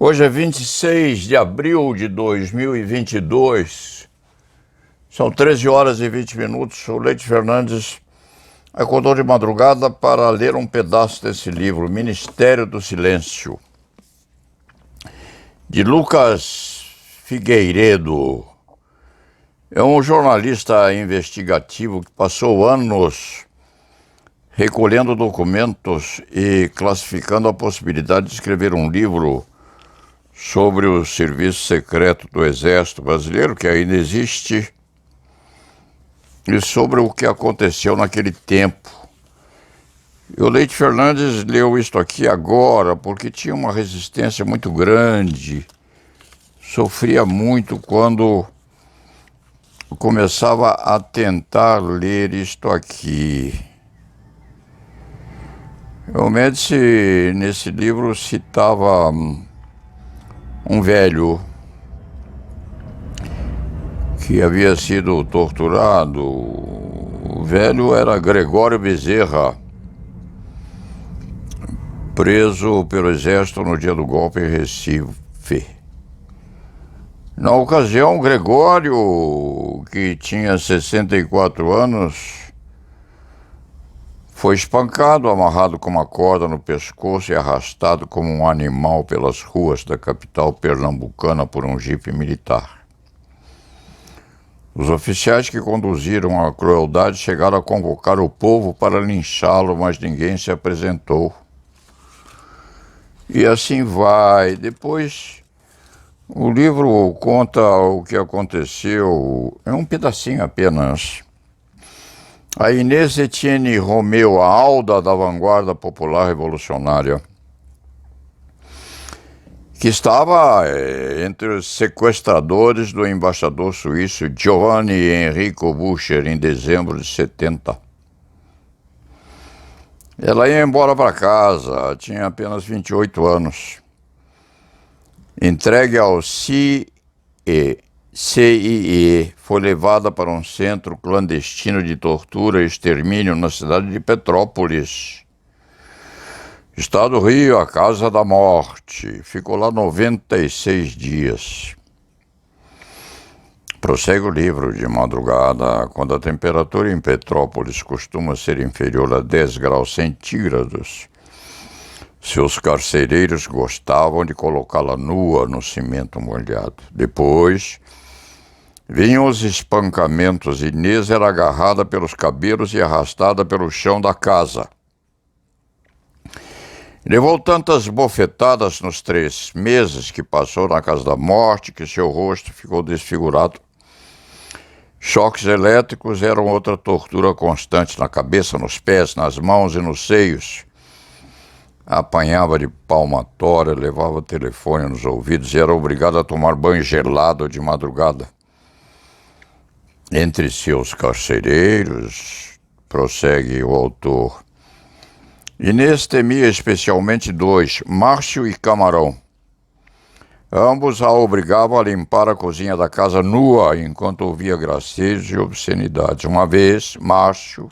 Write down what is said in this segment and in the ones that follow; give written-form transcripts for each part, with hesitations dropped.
Hoje é 26 de abril de 2022, são 13 horas e 20 minutos. O Leite Fernandes acordou de madrugada para ler um pedaço desse livro, Ministério do Silêncio, de Lucas Figueiredo. É um jornalista investigativo que passou anos recolhendo documentos e classificando a possibilidade de escrever um livro sobre o serviço secreto do Exército Brasileiro, que ainda existe, e sobre o que aconteceu naquele tempo. E o Leite Fernandes leu isto aqui agora, porque tinha uma resistência muito grande, sofria muito quando começava a tentar ler isto aqui. O Médici, nesse livro, citava um velho que havia sido torturado. O velho era Gregório Bezerra, preso pelo Exército no dia do golpe em Recife. Na ocasião, Gregório, que tinha 64 anos, foi espancado, amarrado com uma corda no pescoço e arrastado como um animal pelas ruas da capital pernambucana por um jipe militar. Os oficiais que conduziram a crueldade chegaram a convocar o povo para linchá-lo, mas ninguém se apresentou. E assim vai. Depois, o livro conta o que aconteceu, é um pedacinho apenas. A Inês Etienne Romeu, a Alda da vanguarda popular revolucionária, que estava entre os sequestradores do embaixador suíço Giovanni Enrico Bucher em dezembro de 70. Ela ia embora para casa, tinha apenas 28 anos. Entregue ao CIE, foi levada para um centro clandestino de tortura e extermínio na cidade de Petrópolis, Estado do Rio, a Casa da Morte. Ficou lá 96 dias. Prossegue o livro de madrugada, quando a temperatura em Petrópolis costuma ser inferior a 10 graus centígrados. Seus carcereiros gostavam de colocá-la nua no cimento molhado. Depois vinham os espancamentos. Inês era agarrada pelos cabelos e arrastada pelo chão da casa. Levou tantas bofetadas nos 3 meses que passou na Casa da Morte que seu rosto ficou desfigurado. Choques elétricos eram outra tortura constante na cabeça, nos pés, nas mãos e nos seios. Apanhava de palmatória, levava telefone nos ouvidos e era obrigado a tomar banho gelado de madrugada. Entre seus carcereiros, prossegue o autor, Inês temia especialmente 2, Márcio e Camarão. Ambos a obrigavam a limpar a cozinha da casa nua, enquanto ouvia gracejos e obscenidades. Uma vez, Márcio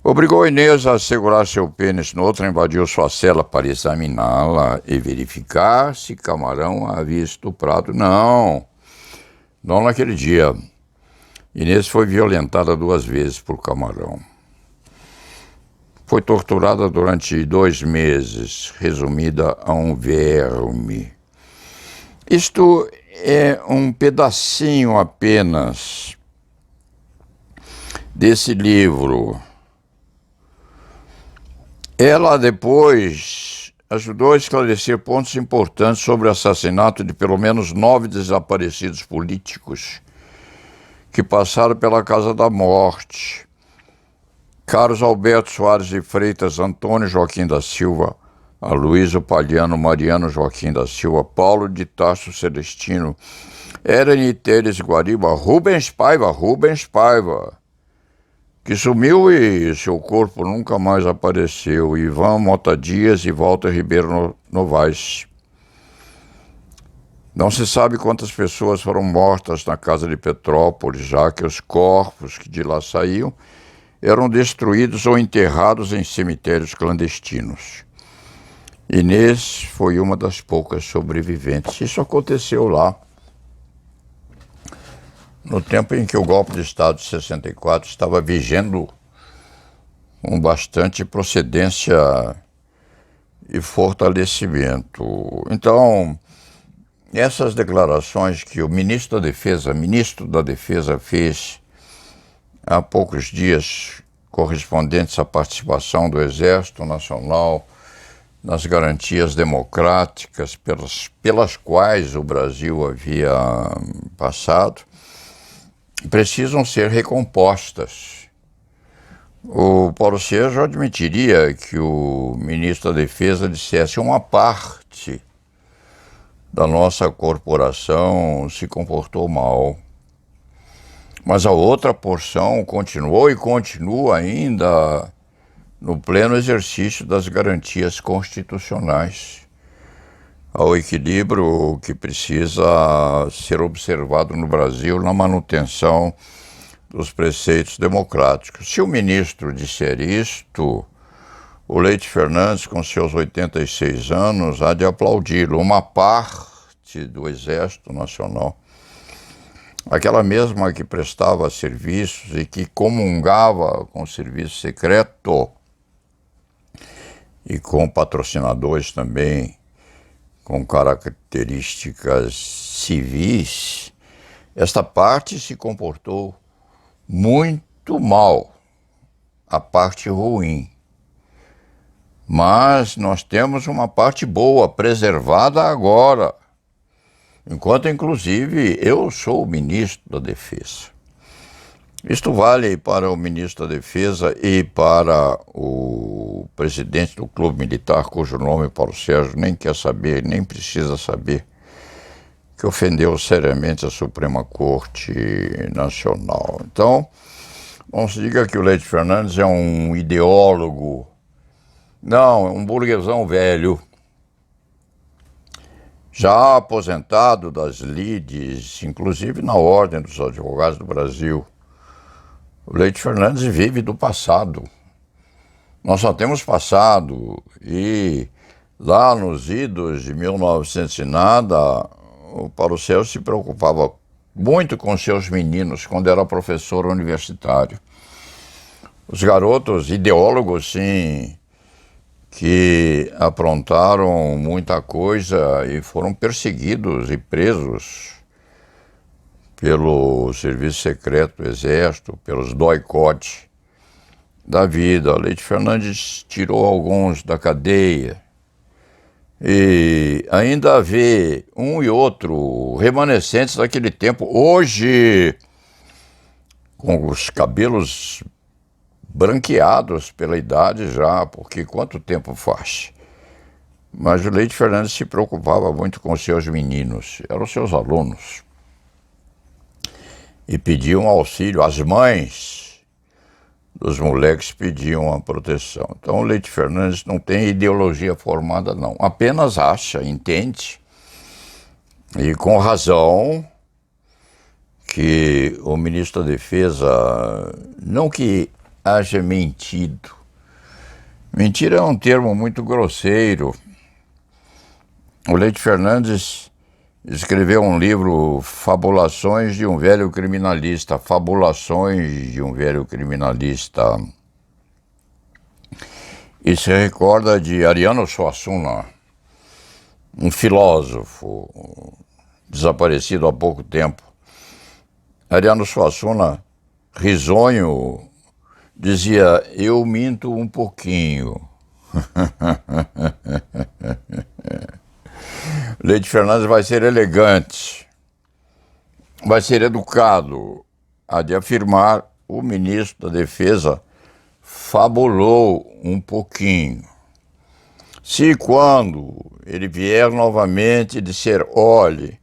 obrigou Inês a segurar seu pênis no outro, invadiu sua cela para examiná-la e verificar se Camarão a havia estuprado. Não naquele dia. Inês foi violentada 2 vezes por Camarão. Foi torturada durante 2 meses, resumida a um verme. Isto é um pedacinho apenas desse livro. Ela depois ajudou a esclarecer pontos importantes sobre o assassinato de pelo menos 9 desaparecidos políticos que passaram pela Casa da Morte. Carlos Alberto Soares de Freitas, Antônio Joaquim da Silva, Aloysio Palhano, Mariano Joaquim da Silva, Paulo de Tarso Celestino, Ereni Teres Guariba, Rubens Paiva, que sumiu e seu corpo nunca mais apareceu, Ivan Mota Dias e Walter Ribeiro Novaes. Não se sabe quantas pessoas foram mortas na casa de Petrópolis, já que os corpos que de lá saíam eram destruídos ou enterrados em cemitérios clandestinos. Inês foi uma das poucas sobreviventes. Isso aconteceu lá no tempo em que o golpe de Estado de 64 estava vigendo com bastante procedência e fortalecimento. Então, essas declarações que o ministro da Defesa fez há poucos dias, correspondentes à participação do Exército Nacional nas garantias democráticas pelas quais o Brasil havia passado, precisam ser recompostas. O Paulo Sérgio admitiria que o ministro da Defesa dissesse uma parte da nossa corporação se comportou mal, mas a outra porção continuou e continua ainda no pleno exercício das garantias constitucionais, ao equilíbrio que precisa ser observado no Brasil na manutenção dos preceitos democráticos. Se o ministro disser isto, o Leite Fernandes, com seus 86 anos, há de aplaudi-lo. Uma parte do Exército Nacional, aquela mesma que prestava serviços e que comungava com o serviço secreto e com patrocinadores também com características civis, esta parte se comportou muito mal, a parte ruim. Mas nós temos uma parte boa, preservada agora, enquanto inclusive eu sou o ministro da Defesa. Isto vale para o ministro da Defesa e para o presidente do Clube Militar, cujo nome Paulo Sérgio nem quer saber, nem precisa saber, que ofendeu seriamente a Suprema Corte Nacional. Então, não se diga que o Leite Fernandes é um ideólogo. Não, é um burguesão velho, já aposentado das lides, inclusive na Ordem dos Advogados do Brasil. O Leite Fernandes vive do passado. Nós só temos passado. E lá nos idos de 1900 e nada, o Paulo Sérgio se preocupava muito com seus meninos quando era professor universitário. Os garotos ideólogos, sim, que aprontaram muita coisa e foram perseguidos e presos pelo Serviço Secreto do Exército, pelos doicotes da vida. Leite Fernandes tirou alguns da cadeia e ainda vê um e outro remanescentes daquele tempo, hoje com os cabelos branqueados pela idade já, porque quanto tempo faz? Mas o Leite Fernandes se preocupava muito com seus meninos, eram seus alunos, e pediam auxílio. As mães dos moleques pediam a proteção. Então o Leite Fernandes não tem ideologia formada, não. Apenas acha, entende, e com razão, que o ministro da Defesa, não que haja mentido. Mentira é um termo muito grosseiro. O Leite Fernandes escreveu um livro, Fabulações de um Velho Criminalista. Fabulações de um Velho Criminalista. E se recorda de Ariano Suassuna, um filósofo desaparecido há pouco tempo. Ariano Suassuna, risonho, dizia: eu minto um pouquinho. Leite Fernandes vai ser elegante, vai ser educado, há de afirmar: o ministro da Defesa fabulou um pouquinho. Se quando ele vier novamente disser: olhe,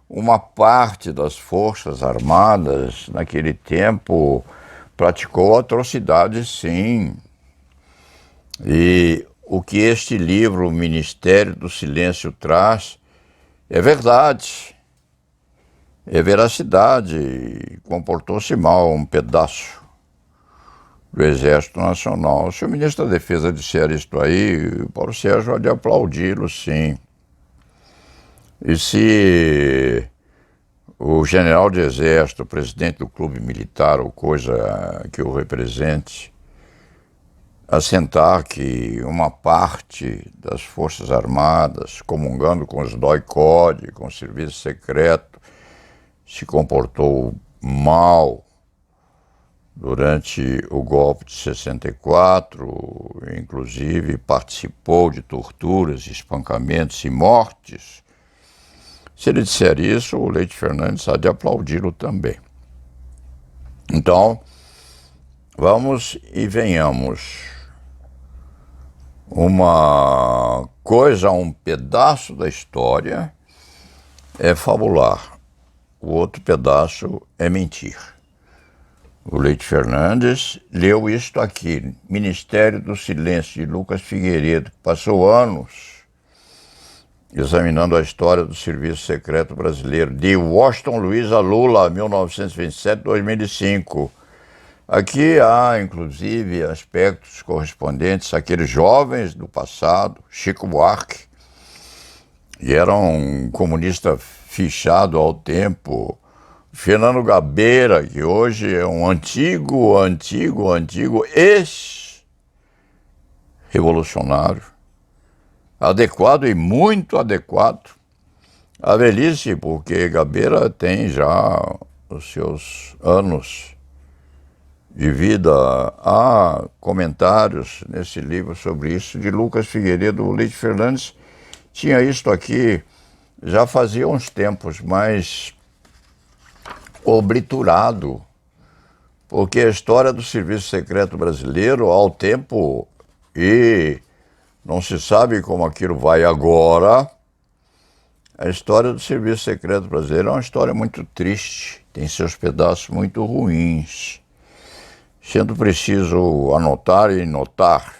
uma parte das Forças Armadas naquele tempo praticou atrocidades, sim. E o que este livro, O Ministério do Silêncio, traz é verdade, é veracidade. Comportou-se mal um pedaço do Exército Nacional. Se o ministro da Defesa disser isto aí, Paulo Sérgio há de aplaudi-lo, sim. E se o general de Exército, o presidente do clube militar ou coisa que o represente, assentar que uma parte das Forças Armadas, comungando com os DOI-CODE, com o serviço secreto, se comportou mal durante o golpe de 64, inclusive participou de torturas, espancamentos e mortes. Se ele disser isso, o Leite Fernandes há de aplaudi-lo também. Então, vamos e venhamos. Uma coisa, um pedaço da história é fabular, o outro pedaço é mentir. O Leite Fernandes leu isto aqui, Ministério do Silêncio, de Lucas Figueiredo, que passou anos examinando a história do Serviço Secreto Brasileiro, de Washington Luiz a Lula, 1927-2005. Aqui há, inclusive, aspectos correspondentes àqueles jovens do passado, Chico Buarque, que era um comunista fichado ao tempo, Fernando Gabeira, que hoje é um antigo ex-revolucionário, adequado e muito adequado à velhice, porque Gabeira tem já os seus anos de vida. Há comentários nesse livro sobre isso, de Lucas Figueiredo. O Leite Fernandes tinha isto aqui já fazia uns tempos, mas obliturado, porque a história do Serviço Secreto Brasileiro, ao tempo, e não se sabe como aquilo vai agora, a história do Serviço Secreto Brasileiro é uma história muito triste, tem seus pedaços muito ruins, sendo preciso anotar e notar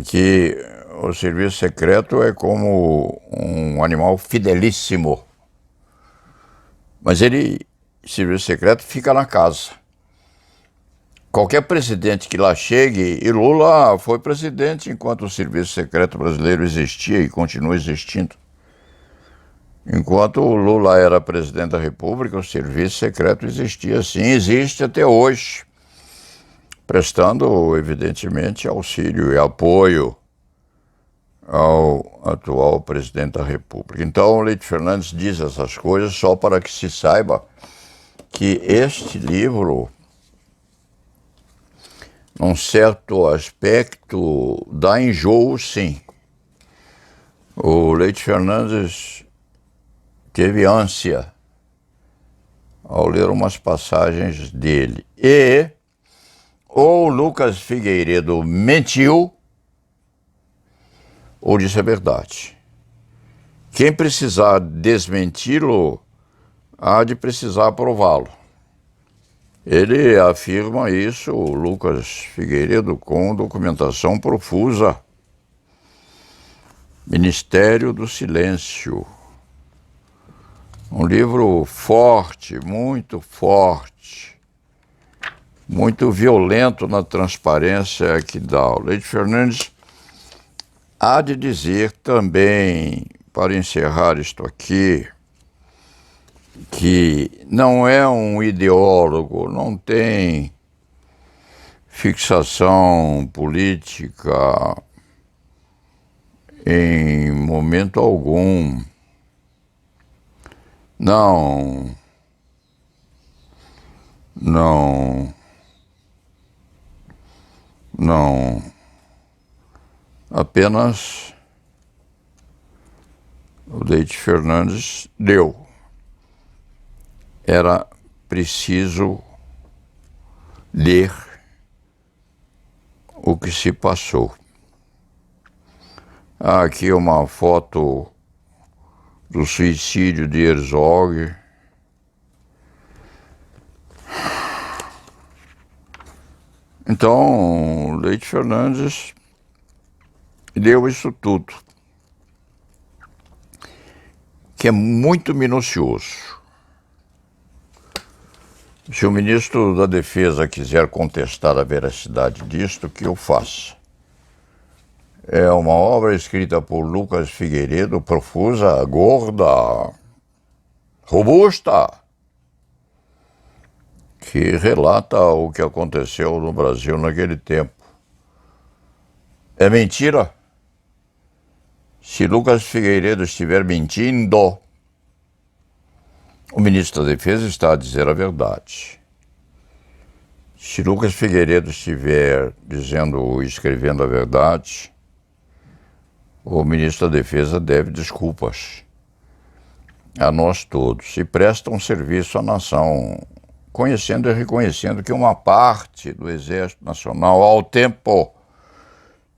que o Serviço Secreto é como um animal fidelíssimo, mas Serviço Secreto fica na casa. Qualquer presidente que lá chegue, e Lula foi presidente enquanto o Serviço Secreto Brasileiro existia e continua existindo. Enquanto o Lula era presidente da República, o Serviço Secreto existia, sim, existe até hoje, prestando, evidentemente, auxílio e apoio ao atual presidente da República. Então, o Leite Fernandes diz essas coisas só para que se saiba que este livro, num certo aspecto, dá enjoo, sim. O Leite Fernandes teve ânsia ao ler umas passagens dele. E ou Lucas Figueiredo mentiu, ou disse a verdade. Quem precisar desmenti-lo, há de precisar prová-lo. Ele afirma isso, o Lucas Figueiredo, com documentação profusa. Ministério do Silêncio. Um livro forte, muito violento na transparência que dá. O Leite Fernandes há de dizer também, para encerrar isto aqui, que não é um ideólogo, não tem fixação política em momento algum. Não. Apenas o Leite Fernandes deu. Era preciso ler o que se passou. Há aqui uma foto do suicídio de Herzog. Então, Leite Fernandes deu isso tudo, que é muito minucioso. Se o ministro da Defesa quiser contestar a veracidade disto, que eu faça. É uma obra escrita por Lucas Figueiredo, profusa, gorda, robusta, que relata o que aconteceu no Brasil naquele tempo. É mentira? Se Lucas Figueiredo estiver mentindo, o ministro da Defesa está a dizer a verdade. Se Lucas Figueiredo estiver dizendo ou escrevendo a verdade, o ministro da Defesa deve desculpas a nós todos e presta um serviço à nação, conhecendo e reconhecendo que uma parte do Exército Nacional, ao tempo,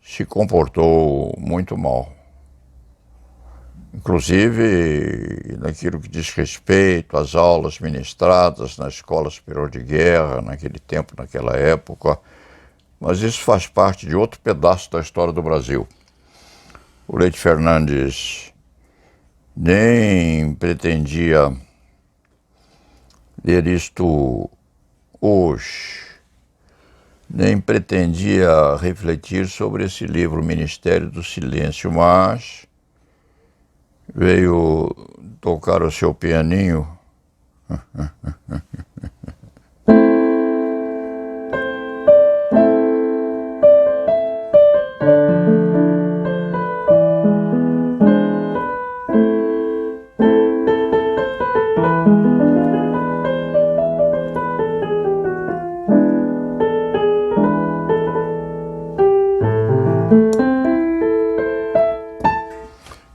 se comportou muito mal. Inclusive naquilo que diz respeito às aulas ministradas na Escola Superior de Guerra, naquele tempo, naquela época, mas isso faz parte de outro pedaço da história do Brasil. O Leite Fernandes nem pretendia ler isto hoje, nem pretendia refletir sobre esse livro, Ministério do Silêncio, mas veio tocar o seu pianinho.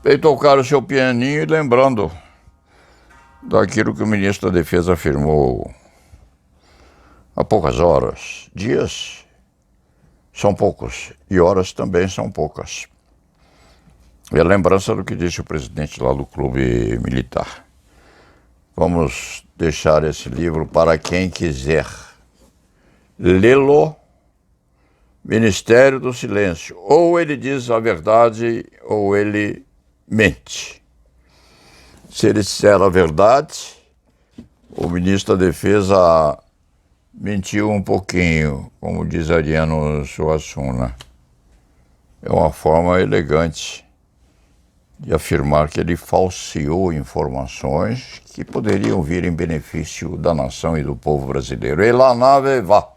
Veio tocar o seu pianinho e lembrando daquilo que o ministro da Defesa afirmou há poucas horas. Dias são poucos e horas também são poucas. É a lembrança do que disse o presidente lá do Clube Militar. Vamos deixar esse livro para quem quiser lê-lo. Ministério do Silêncio. Ou ele diz a verdade ou ele mente. Se ele disser a verdade, o ministro da Defesa mentiu um pouquinho, como diz Ariano Suassuna. É uma forma elegante de afirmar que ele falseou informações que poderiam vir em benefício da nação e do povo brasileiro. E lá nave vá.